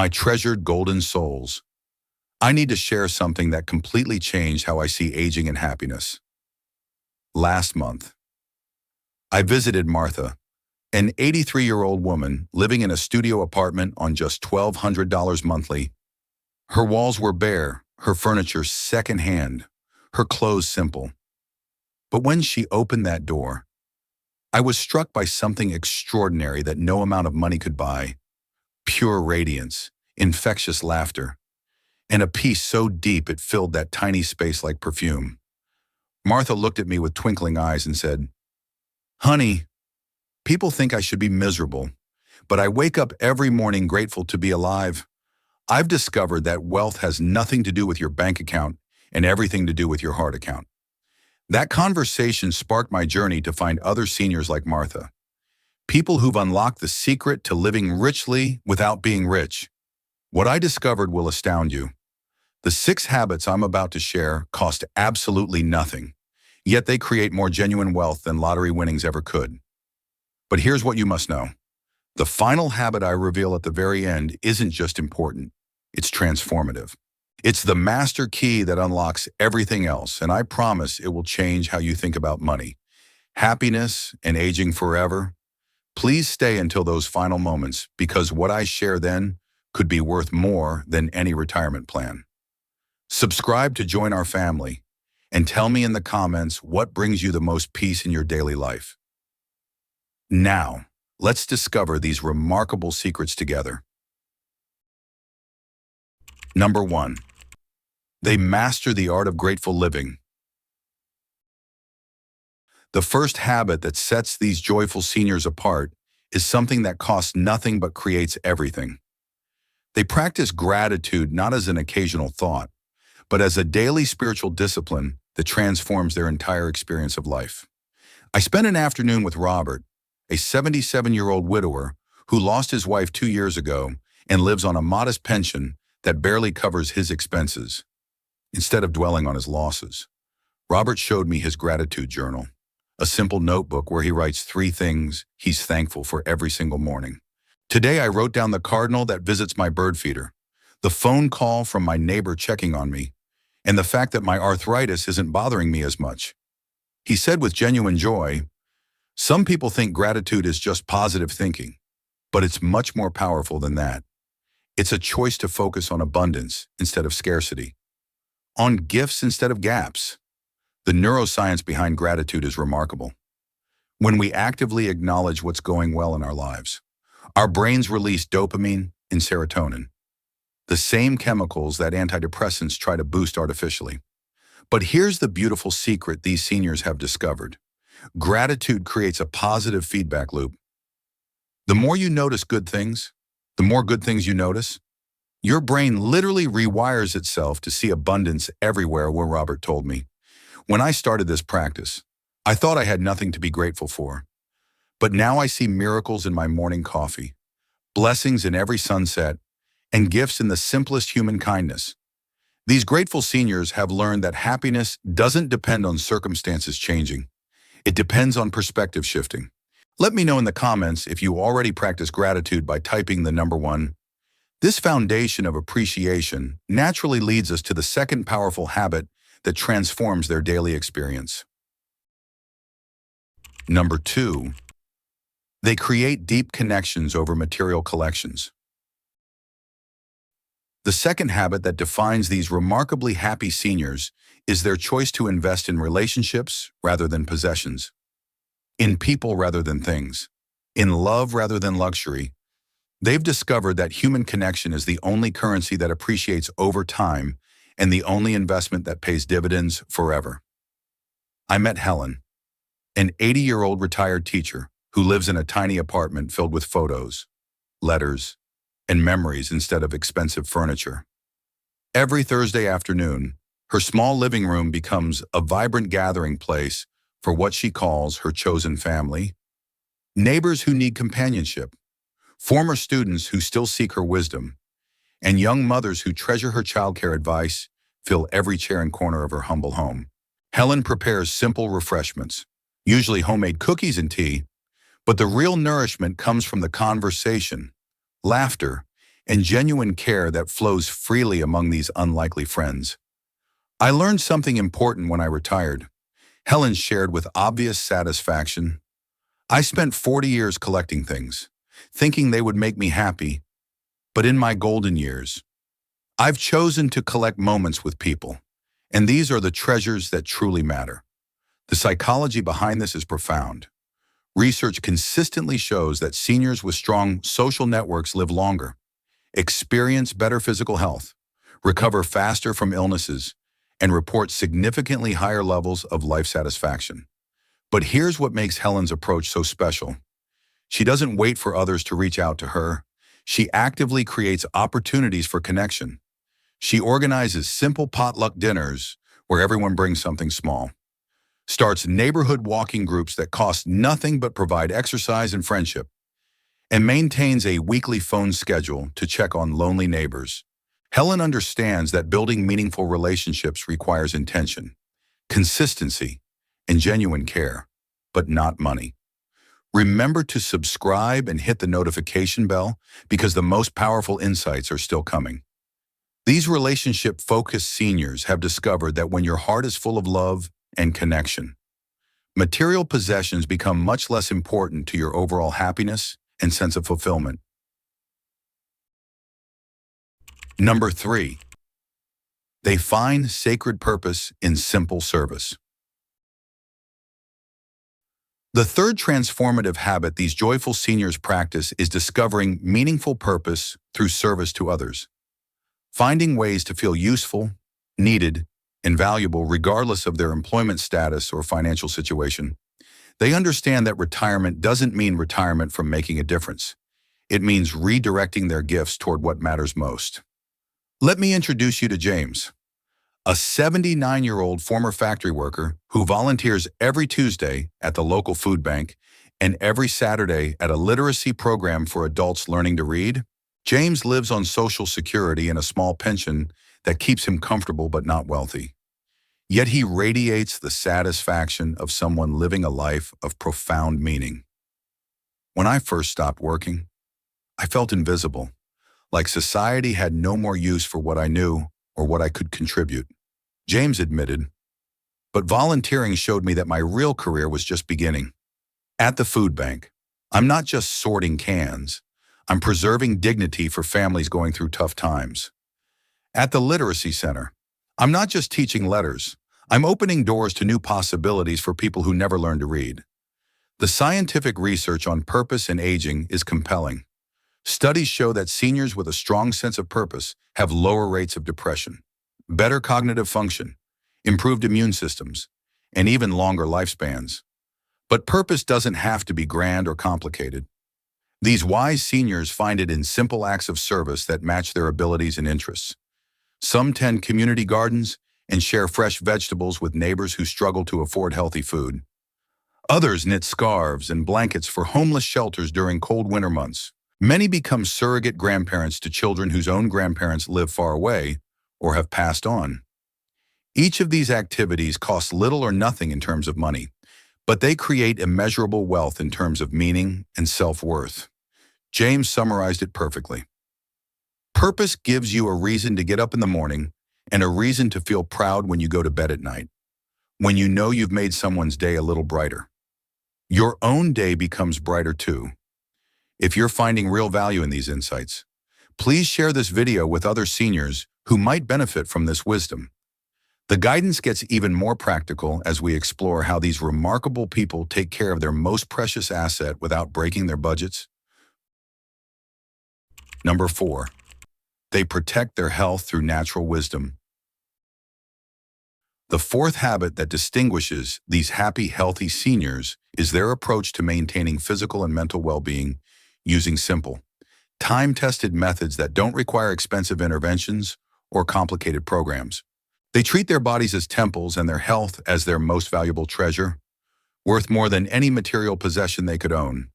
My treasured golden souls, I need to share something that completely changed how I see aging and happiness. Last month, I visited Martha, an 83-year-old woman living in a studio apartment on just $1,200 monthly. Her walls were bare, her furniture secondhand, her clothes simple. But when she opened that door, I was struck by something extraordinary that no amount of money could buy: pure radiance, infectious laughter, and a peace so deep it filled that tiny space like perfume. Martha looked at me with twinkling eyes and said, "Honey, people think I should be miserable, but I wake up every morning grateful to be alive. I've discovered that wealth has nothing to do with your bank account and everything to do with your heart account." That conversation sparked my journey to find other seniors like Martha, people who've unlocked the secret to living richly without being rich. What I discovered will astound you. The 6 habits I'm about to share cost absolutely nothing, yet they create more genuine wealth than lottery winnings ever could. But here's what you must know. The final habit I reveal at the very end isn't just important, it's transformative. It's the master key that unlocks everything else, and I promise it will change how you think about money, happiness, and aging forever. Please stay until those final moments, because what I share then could be worth more than any retirement plan. Subscribe to join our family, and tell me in the comments what brings you the most peace in your daily life. Now, let's discover these remarkable secrets together. Number 1. They master the art of grateful living. The first habit that sets these joyful seniors apart is something that costs nothing but creates everything. They practice gratitude not as an occasional thought, but as a daily spiritual discipline that transforms their entire experience of life. I spent an afternoon with Robert, a 77-year-old widower who lost his wife 2 years ago and lives on a modest pension that barely covers his expenses. Instead of dwelling on his losses, Robert showed me his gratitude journal, a simple notebook where he writes 3 things he's thankful for every single morning. Today I wrote down the cardinal that visits my bird feeder, the phone call from my neighbor checking on me, and the fact that my arthritis isn't bothering me as much. He said with genuine joy, "Some people think gratitude is just positive thinking, but it's much more powerful than that. It's a choice to focus on abundance instead of scarcity, on gifts instead of gaps." The neuroscience behind gratitude is remarkable. When we actively acknowledge what's going well in our lives, our brains release dopamine and serotonin, the same chemicals that antidepressants try to boost artificially. But here's the beautiful secret these seniors have discovered. Gratitude creates a positive feedback loop. The more you notice good things, the more good things you notice. Your brain literally rewires itself to see abundance everywhere, where Robert told me. When I started this practice, I thought I had nothing to be grateful for. But now I see miracles in my morning coffee, blessings in every sunset, and gifts in the simplest human kindness. These grateful seniors have learned that happiness doesn't depend on circumstances changing. It depends on perspective shifting. Let me know in the comments if you already practice gratitude by typing the number 1. This foundation of appreciation naturally leads us to the second powerful habit that transforms their daily experience. Number 2. They create deep connections over material collections. The second habit that defines these remarkably happy seniors is their choice to invest in relationships rather than possessions, in people rather than things, in love rather than luxury. They've discovered that human connection is the only currency that appreciates over time and the only investment that pays dividends forever. I met Helen, an 80-year-old retired teacher who lives in a tiny apartment filled with photos, letters, and memories instead of expensive furniture. Every Thursday afternoon, her small living room becomes a vibrant gathering place for what she calls her chosen family: neighbors who need companionship, former students who still seek her wisdom, and young mothers who treasure her childcare advice fill every chair and corner of her humble home. Helen prepares simple refreshments, usually homemade cookies and tea, but the real nourishment comes from the conversation, laughter, and genuine care that flows freely among these unlikely friends. I learned something important when I retired. Helen shared with obvious satisfaction. I spent 40 years collecting things, thinking they would make me happy, but in my golden years, I've chosen to collect moments with people, and these are the treasures that truly matter. The psychology behind this is profound. Research consistently shows that seniors with strong social networks live longer, experience better physical health, recover faster from illnesses, and report significantly higher levels of life satisfaction. But here's what makes Helen's approach so special. She doesn't wait for others to reach out to her. She actively creates opportunities for connection. She organizes simple potluck dinners where everyone brings something small, starts neighborhood walking groups that cost nothing but provide exercise and friendship, and maintains a weekly phone schedule to check on lonely neighbors. Helen understands that building meaningful relationships requires intention, consistency, and genuine care, but not money. Remember to subscribe and hit the notification bell because the most powerful insights are still coming. These relationship-focused seniors have discovered that when your heart is full of love and connection, material possessions become much less important to your overall happiness and sense of fulfillment. Number 3, they find sacred purpose in simple service. The third transformative habit these joyful seniors practice is discovering meaningful purpose through service to others. Finding ways to feel useful, needed, and valuable regardless of their employment status or financial situation. They understand that retirement doesn't mean retirement from making a difference. It means redirecting their gifts toward what matters most. Let me introduce you to James, a 79-year-old former factory worker who volunteers every Tuesday at the local food bank and every Saturday at a literacy program for adults learning to read. James lives on Social Security and a small pension that keeps him comfortable but not wealthy. Yet he radiates the satisfaction of someone living a life of profound meaning. When I first stopped working, I felt invisible, like society had no more use for what I knew or what I could contribute. James admitted, but volunteering showed me that my real career was just beginning. At the food bank, I'm not just sorting cans, I'm preserving dignity for families going through tough times. At the literacy center, I'm not just teaching letters, I'm opening doors to new possibilities for people who never learned to read. The scientific research on purpose and aging is compelling. Studies show that seniors with a strong sense of purpose have lower rates of depression, better cognitive function, improved immune systems, and even longer lifespans. But purpose doesn't have to be grand or complicated. These wise seniors find it in simple acts of service that match their abilities and interests. Some tend community gardens and share fresh vegetables with neighbors who struggle to afford healthy food. Others knit scarves and blankets for homeless shelters during cold winter months. Many become surrogate grandparents to children whose own grandparents live far away or have passed on. Each of these activities costs little or nothing in terms of money, but they create immeasurable wealth in terms of meaning and self-worth. James summarized it perfectly. Purpose gives you a reason to get up in the morning and a reason to feel proud when you go to bed at night, when you know you've made someone's day a little brighter. Your own day becomes brighter too. If you're finding real value in these insights, please share this video with other seniors who might benefit from this wisdom. The guidance gets even more practical as we explore how these remarkable people take care of their most precious asset without breaking their budgets. Number 4, they protect their health through natural wisdom. The fourth habit that distinguishes these happy, healthy seniors is their approach to maintaining physical and mental well-being using simple, time-tested methods that don't require expensive interventions or complicated programs. They treat their bodies as temples and their health as their most valuable treasure, worth more than any material possession they could own.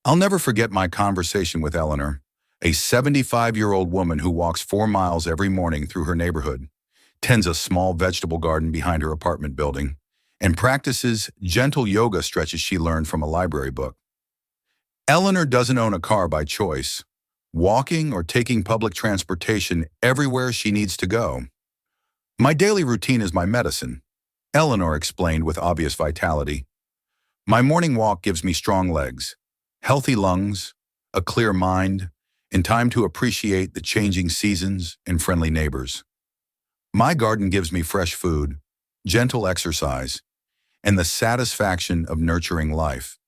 I'll never forget my conversation with Eleanor, a 75-year-old woman who walks 4 miles every morning through her neighborhood, tends a small vegetable garden behind her apartment building, and practices gentle yoga stretches she learned from a library book. Eleanor doesn't own a car by choice, walking or taking public transportation everywhere she needs to go. My daily routine is my medicine, Eleanor explained with obvious vitality. My morning walk gives me strong legs, healthy lungs, a clear mind, and time to appreciate the changing seasons and friendly neighbors. My garden gives me fresh food, gentle exercise, and the satisfaction of nurturing life.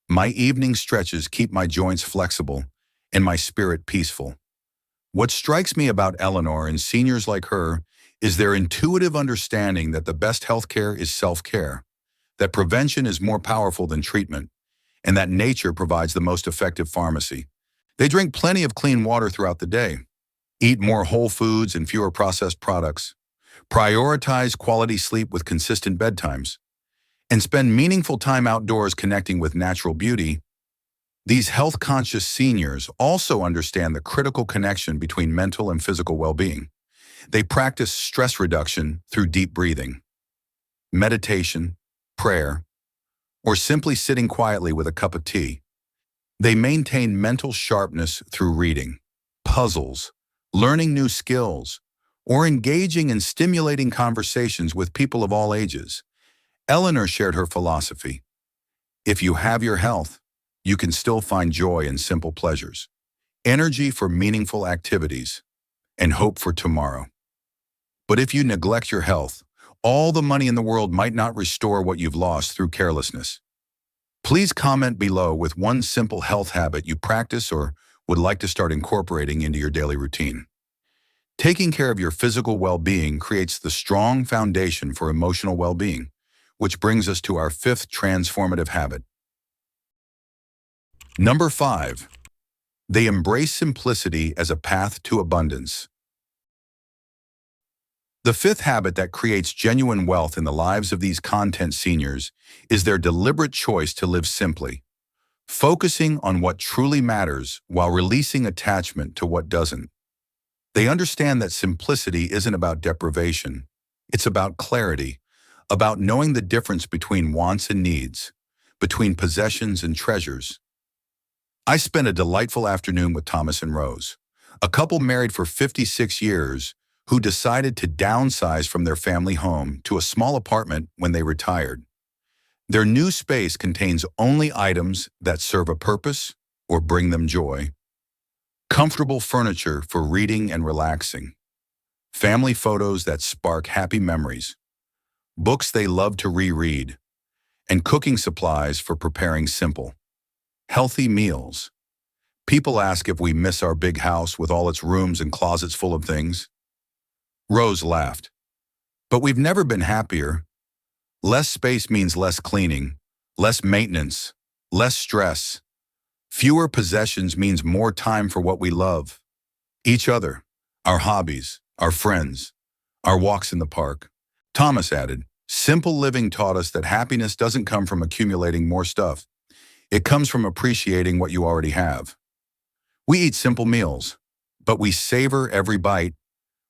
My evening stretches keep my joints flexible and my spirit peaceful. What strikes me about Eleanor and seniors like her is their intuitive understanding that the best healthcare is self-care, that prevention is more powerful than treatment, and that nature provides the most effective pharmacy. They drink plenty of clean water throughout the day, eat more whole foods and fewer processed products, prioritize quality sleep with consistent bedtimes, and spend meaningful time outdoors connecting with natural beauty. These health-conscious seniors also understand the critical connection between mental and physical well-being. They practice stress reduction through deep breathing, meditation, prayer, or simply sitting quietly with a cup of tea. They maintain mental sharpness through reading, puzzles, learning new skills, or engaging in stimulating conversations with people of all ages. Eleanor shared her philosophy. If you have your health, you can still find joy in simple pleasures, energy for meaningful activities, and hope for tomorrow. But if you neglect your health, all the money in the world might not restore what you've lost through carelessness. Please comment below with one simple health habit you practice or would like to start incorporating into your daily routine. Taking care of your physical well-being creates the strong foundation for emotional well-being, which brings us to our fifth transformative habit. Number 5. They embrace simplicity as a path to abundance. The fifth habit that creates genuine wealth in the lives of these content seniors is their deliberate choice to live simply, focusing on what truly matters while releasing attachment to what doesn't. They understand that simplicity isn't about deprivation. It's about clarity, about knowing the difference between wants and needs, between possessions and treasures. I spent a delightful afternoon with Thomas and Rose, a couple married for 56 years who decided to downsize from their family home to a small apartment when they retired. Their new space contains only items that serve a purpose or bring them joy. Comfortable furniture for reading and relaxing. Family photos that spark happy memories. Books they love to reread. And cooking supplies for preparing simple, healthy meals. People ask if we miss our big house with all its rooms and closets full of things. Rose laughed. But we've never been happier. Less space means less cleaning, less maintenance, less stress. Fewer possessions means more time for what we love. Each other, our hobbies, our friends, our walks in the park. Thomas added, simple living taught us that happiness doesn't come from accumulating more stuff. It comes from appreciating what you already have. We eat simple meals, but we savor every bite.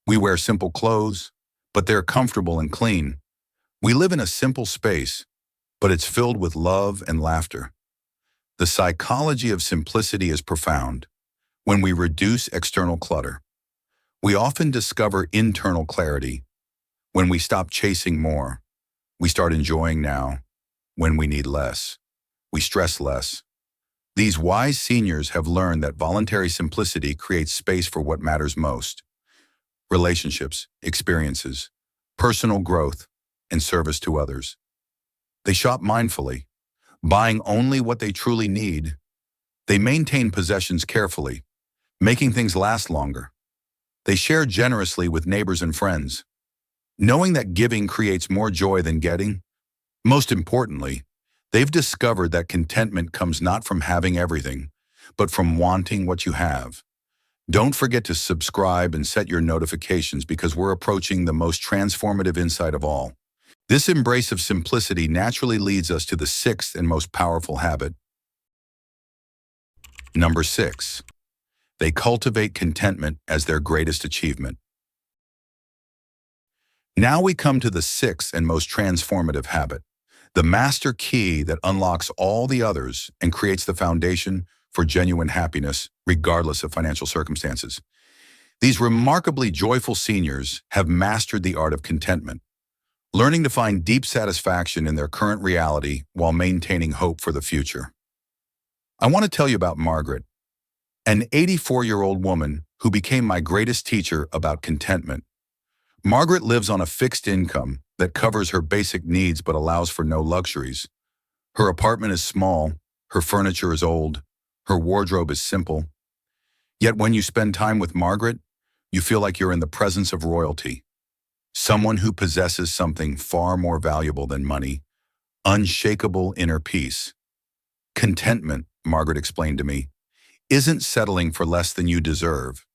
We wear simple clothes, but they're comfortable and clean. We live in a simple space, but it's filled with love and laughter. The psychology of simplicity is profound. When we reduce external clutter, we often discover internal clarity. When we stop chasing more, we start enjoying now. When we need less, we stress less. These wise seniors have learned that voluntary simplicity creates space for what matters most: relationships, experiences, personal growth, and service to others. They shop mindfully, buying only what they truly need. They maintain possessions carefully, making things last longer. They share generously with neighbors and friends, knowing that giving creates more joy than getting. Most importantly, they've discovered that contentment comes not from having everything, but from wanting what you have. Don't forget to subscribe and set your notifications because we're approaching the most transformative insight of all. This embrace of simplicity naturally leads us to the sixth and most powerful habit. Number 6. They cultivate contentment as their greatest achievement. Now we come to the sixth and most transformative habit, the master key that unlocks all the others and creates the foundation for genuine happiness, regardless of financial circumstances. These remarkably joyful seniors have mastered the art of contentment, learning to find deep satisfaction in their current reality while maintaining hope for the future. I want to tell you about Margaret, an 84-year-old woman who became my greatest teacher about contentment. Margaret lives on a fixed income that covers her basic needs but allows for no luxuries. Her apartment is small, her furniture is old, her wardrobe is simple. Yet when you spend time with Margaret, you feel like you're in the presence of royalty, someone who possesses something far more valuable than money, unshakable inner peace. Contentment, Margaret explained to me, isn't settling for less than you deserve.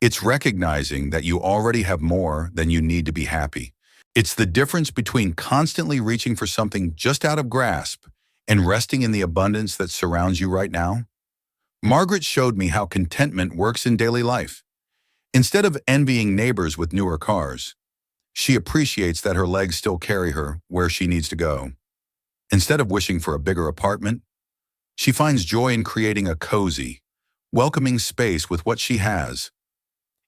It's recognizing that you already have more than you need to be happy. It's the difference between constantly reaching for something just out of grasp and resting in the abundance that surrounds you right now. Margaret showed me how contentment works in daily life. Instead of envying neighbors with newer cars, she appreciates that her legs still carry her where she needs to go. Instead of wishing for a bigger apartment, she finds joy in creating a cozy, welcoming space with what she has.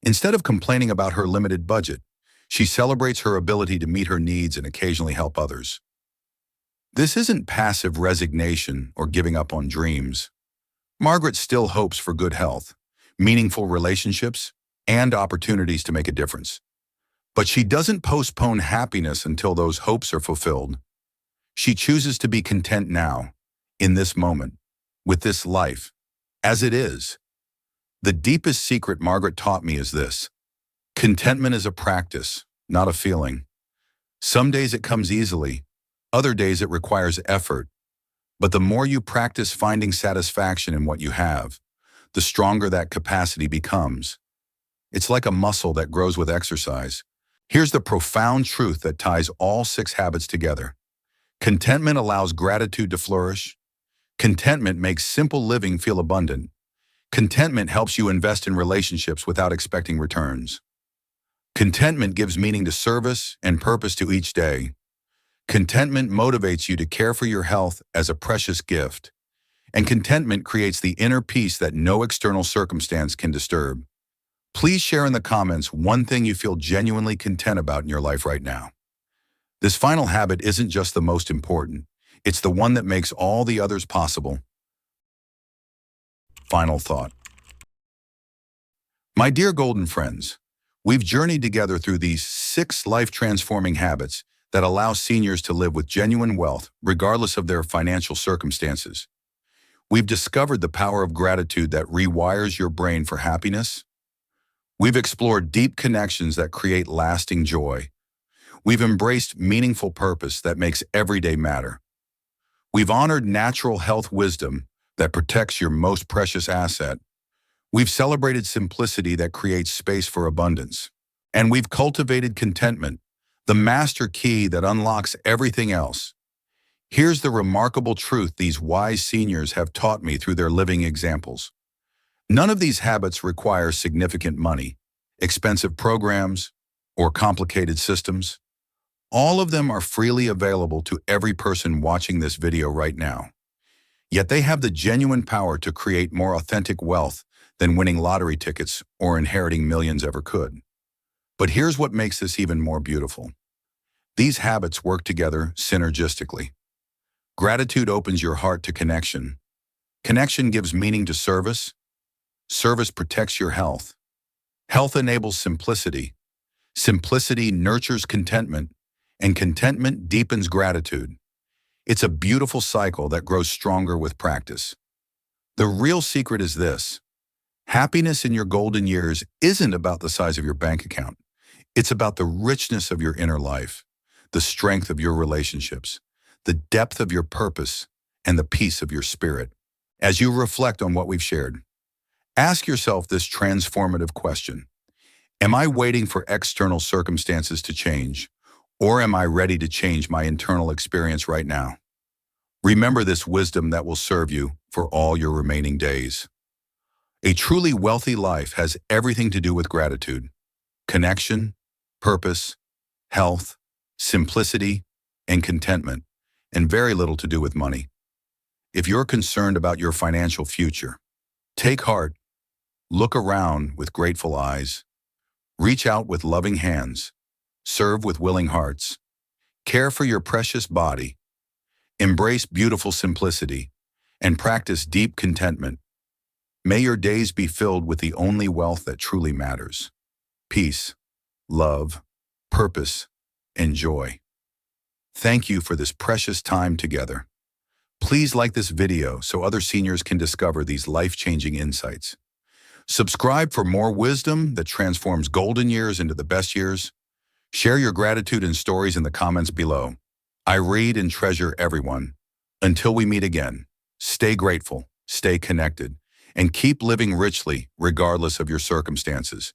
Instead of complaining about her limited budget, she celebrates her ability to meet her needs and occasionally help others. This isn't passive resignation or giving up on dreams. Margaret still hopes for good health, meaningful relationships, and opportunities to make a difference. But she doesn't postpone happiness until those hopes are fulfilled. She chooses to be content now, in this moment, with this life, as it is. The deepest secret Margaret taught me is this: contentment is a practice, not a feeling. Some days it comes easily, other days it requires effort. But the more you practice finding satisfaction in what you have, the stronger that capacity becomes. It's like a muscle that grows with exercise. Here's the profound truth that ties all 6 habits together. Contentment allows gratitude to flourish. Contentment makes simple living feel abundant. Contentment helps you invest in relationships without expecting returns. Contentment gives meaning to service and purpose to each day. Contentment motivates you to care for your health as a precious gift. And contentment creates the inner peace that no external circumstance can disturb. Please share in the comments one thing you feel genuinely content about in your life right now. This final habit isn't just the most important, it's the one that makes all the others possible. Final thought. My dear golden friends, we've journeyed together through these 6 life-transforming habits that allow seniors to live with genuine wealth, regardless of their financial circumstances. We've discovered the power of gratitude that rewires your brain for happiness. We've explored deep connections that create lasting joy. We've embraced meaningful purpose that makes every day matter. We've honored natural health wisdom that protects your most precious asset. We've celebrated simplicity that creates space for abundance. And we've cultivated contentment, the master key that unlocks everything else. Here's the remarkable truth these wise seniors have taught me through their living examples. None of these habits require significant money, expensive programs, or complicated systems. All of them are freely available to every person watching this video right now. Yet they have the genuine power to create more authentic wealth than winning lottery tickets or inheriting millions ever could. But here's what makes this even more beautiful. These habits work together synergistically. Gratitude opens your heart to connection. Connection gives meaning to service. Service protects your health. Health enables simplicity. Simplicity nurtures contentment, and contentment deepens gratitude. It's a beautiful cycle that grows stronger with practice. The real secret is this: happiness in your golden years isn't about the size of your bank account. It's about the richness of your inner life, the strength of your relationships, the depth of your purpose, and the peace of your spirit. As you reflect on what we've shared, ask yourself this transformative question: am I waiting for external circumstances to change, or am I ready to change my internal experience right now? Remember this wisdom that will serve you for all your remaining days. A truly wealthy life has everything to do with gratitude, connection, purpose, health, simplicity, and contentment, and very little to do with money. If you're concerned about your financial future, take heart, look around with grateful eyes, reach out with loving hands, serve with willing hearts, care for your precious body, embrace beautiful simplicity, and practice deep contentment. May your days be filled with the only wealth that truly matters: peace, love, purpose, and joy. Thank you for this precious time together. Please like this video so other seniors can discover these life-changing insights. Subscribe for more wisdom that transforms golden years into the best years. Share your gratitude and stories in the comments below. I read and treasure everyone. Until we meet again, stay grateful, stay connected, and keep living richly regardless of your circumstances.